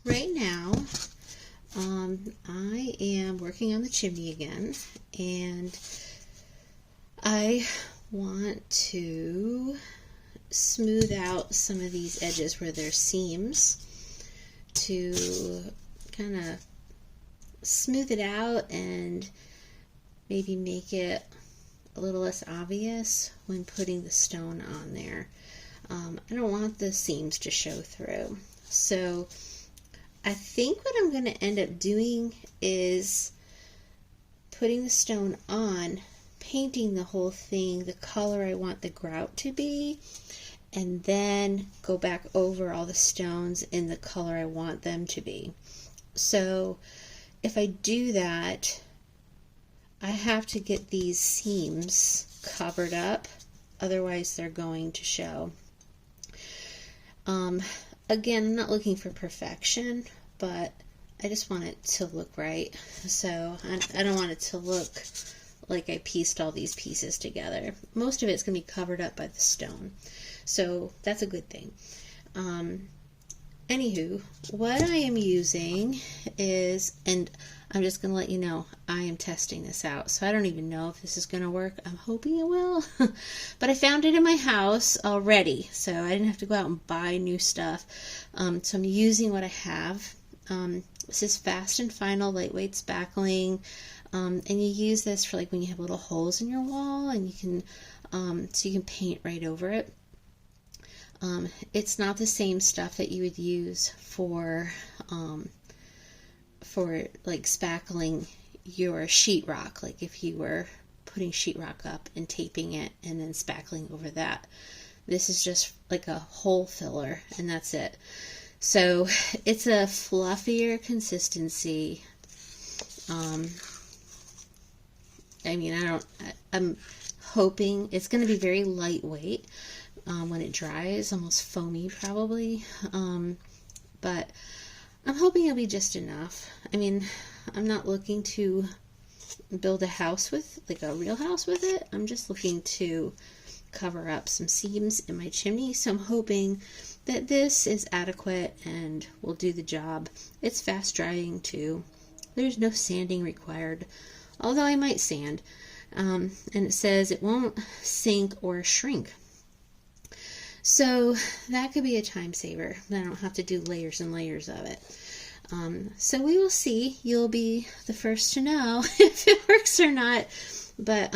right now, I am working on the chimney again, and I want to smooth out some of these edges where there's seams to kind of smooth it out and maybe make it a little less obvious when putting the stone on there. I don't want the seams to show through. So I think what I'm going to end up doing is putting the stone on, painting the whole thing the color I want the grout to be, and then go back over all the stones in the color I want them to be. So if I do that, I have to get these seams covered up, otherwise they're going to show. Again, I'm not looking for perfection, but I just want it to look right. So I don't want it to look like I pieced all these pieces together. Most of it's going to be covered up by the stone. So that's a good thing. Anywho, what I am using is, and I'm just going to let you know, I am testing this out. So I don't even know if this is going to work. I'm hoping it will. But I found it in my house already, so I didn't have to go out and buy new stuff. So I'm using what I have. This is Fast and Final Lightweight Spackling. And you use this for like when you have little holes in your wall, and you can, so you can paint right over it. It's not the same stuff that you would use for like spackling your sheetrock, like if you were putting sheetrock up and taping it and then spackling over that. This is just like a hole filler, and that's it. So it's a fluffier consistency. I mean, I'm hoping it's going to be very lightweight when it dries, almost foamy probably, but I'm hoping it'll be just enough. I mean, I'm not looking to build a house with, like a real house with it. I'm just looking to cover up some seams in my chimney, so I'm hoping that this is adequate and will do the job. It's fast drying too. There's no sanding required, although I might sand. And it says it won't sink or shrink. So that could be a time saver. Then I don't have to do layers and layers of it. So we will see. You'll be the first to know if it works or not. But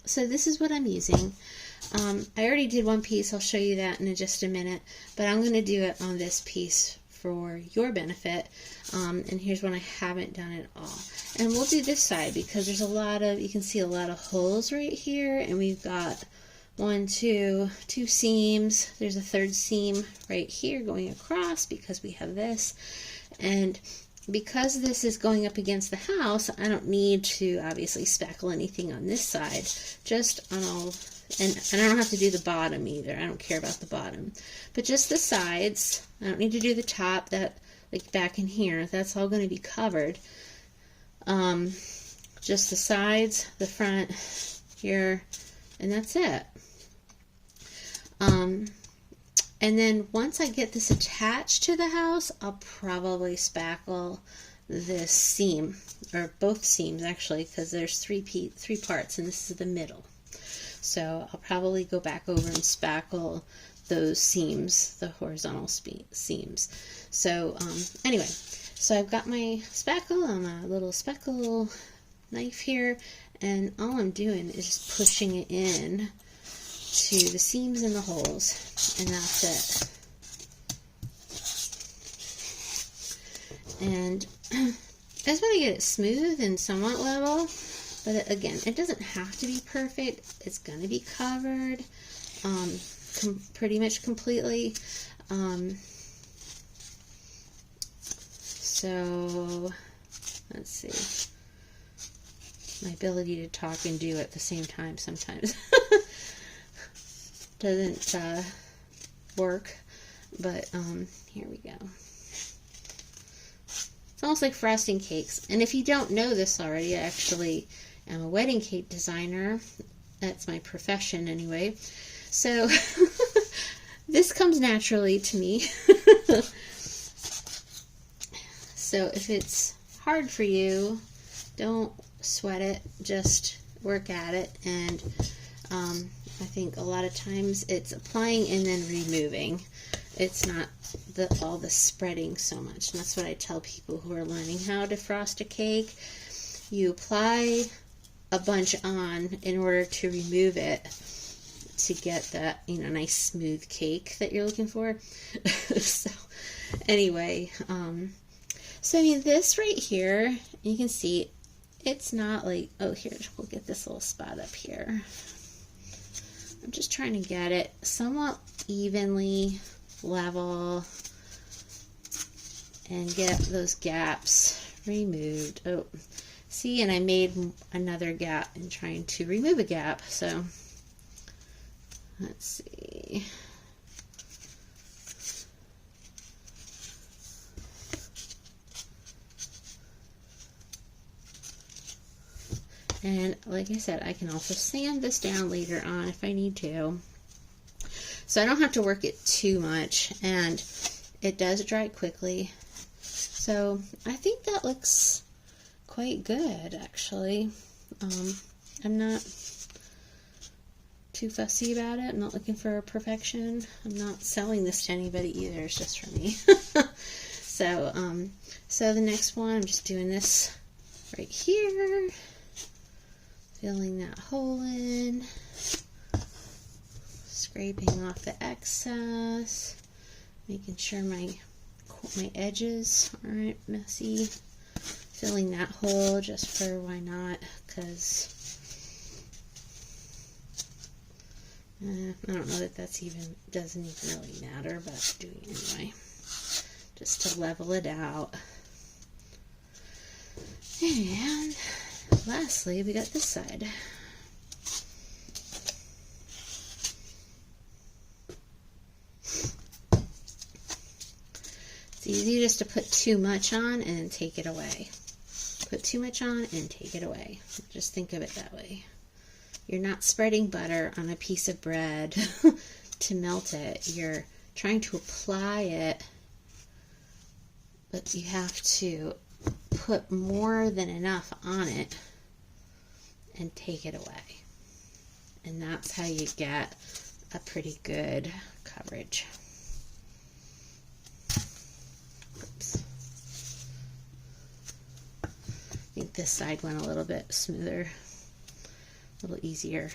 so this is what I'm using. I already did one piece. I'll show you that in just a minute. But I'm going to do it on this piece for your benefit. And here's one I haven't done at all. And we'll do this side because there's a lot of, you can see a lot of holes right here. And we've got two seams. There's a third seam right here going across because we have this. And because this is going up against the house, I don't need to obviously spackle anything on this side, just on all, and I don't have to do the bottom either. I don't care about the bottom, but just the sides. I don't need to do the top, that like back in here, that's all going to be covered. Just the sides, the front here, and that's it. And then once I get this attached to the house, I'll probably spackle this seam, or both seams actually, because there's three parts and this is the middle. So I'll probably go back over and spackle those seams, the horizontal seams. So anyway, so I've got my spackle on my little spackle knife here, and all I'm doing is just pushing it in to the seams and the holes, and that's it. And I just want to get it smooth and somewhat level, but again, it doesn't have to be perfect. It's going to be covered pretty much completely. So let's see. My ability to talk and do at the same time sometimes doesn't work, but here we go. It's almost like frosting cakes. And if you don't know this already, I actually am a wedding cake designer. That's my profession anyway. So this comes naturally to me. So if it's hard for you, don't sweat it, just work at it. And I think a lot of times it's applying and then removing. It's not all the spreading so much. And that's what I tell people who are learning how to frost a cake. You apply a bunch on in order to remove it to get that, you know, nice smooth cake that you're looking for. So anyway, so I mean, this right here, you can see it's not like, oh, here, we'll get this little spot up here. I'm just trying to get it somewhat evenly level and get those gaps removed. Oh, see, and I made another gap in trying to remove a gap. So let's see. And like I said, I can also sand this down later on if I need to. So I don't have to work it too much, and it does dry quickly. So I think that looks quite good, actually. I'm not too fussy about it. I'm not looking for perfection. I'm not selling this to anybody either. It's just for me. So the next one, I'm just doing this right here. Filling that hole in, scraping off the excess, making sure my edges aren't messy, filling that hole just for why not, because I don't know that doesn't even really matter, but I'm doing it anyway, just to level it out. And lastly, we got this side. It's easy just to put too much on and take it away. Put too much on and take it away. Just think of it that way. You're not spreading butter on a piece of bread to melt it. You're trying to apply it, but you have to put more than enough on it and take it away. And that's how you get a pretty good coverage. Oops. I think this side went a little bit smoother, a little easier.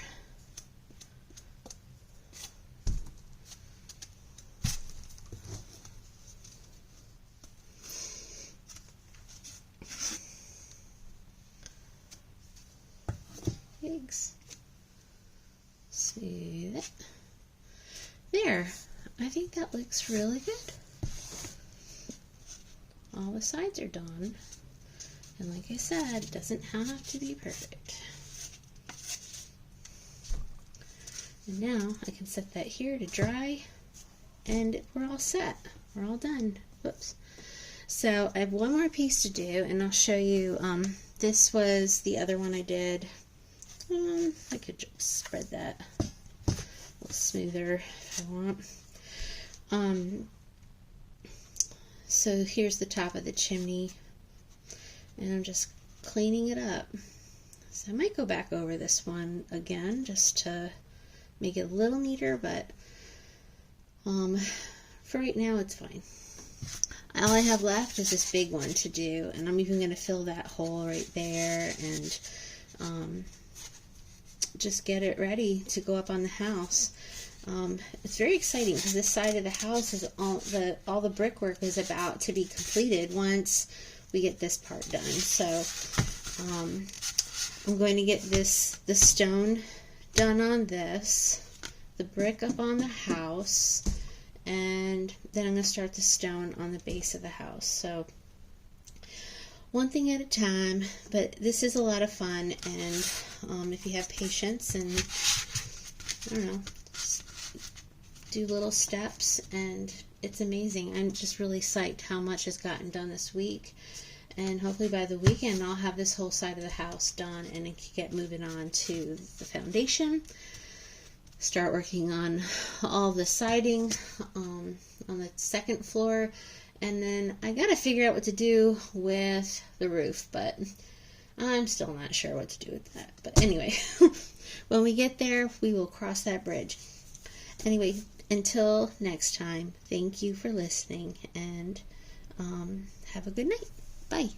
Smooth it. There. I think that looks really good. All the sides are done. And like I said, it doesn't have to be perfect. And now I can set that here to dry, and we're all set. We're all done. Whoops. So I have one more piece to do, and I'll show you. This was the other one I did. I could just spread that a little smoother if I want. So here's the top of the chimney, and I'm just cleaning it up. So I might go back over this one again just to make it a little neater, but for right now it's fine. All I have left is this big one to do, and I'm even going to fill that hole right there and just get it ready to go up on the house. It's very exciting because this side of the house is all the brickwork is about to be completed once we get this part done. So I'm going to get the stone done on this, the brick up on the house, and then I'm going to start the stone on the base of the house. So one thing at a time, but this is a lot of fun, and if you have patience and, I don't know, do little steps, and it's amazing. I'm just really psyched how much has gotten done this week, and hopefully by the weekend I'll have this whole side of the house done and get moving on to the foundation, start working on all the siding on the second floor, And then I got to figure out what to do with the roof, but I'm still not sure what to do with that. But anyway, when we get there, we will cross that bridge. Anyway, until next time, thank you for listening, and have a good night. Bye.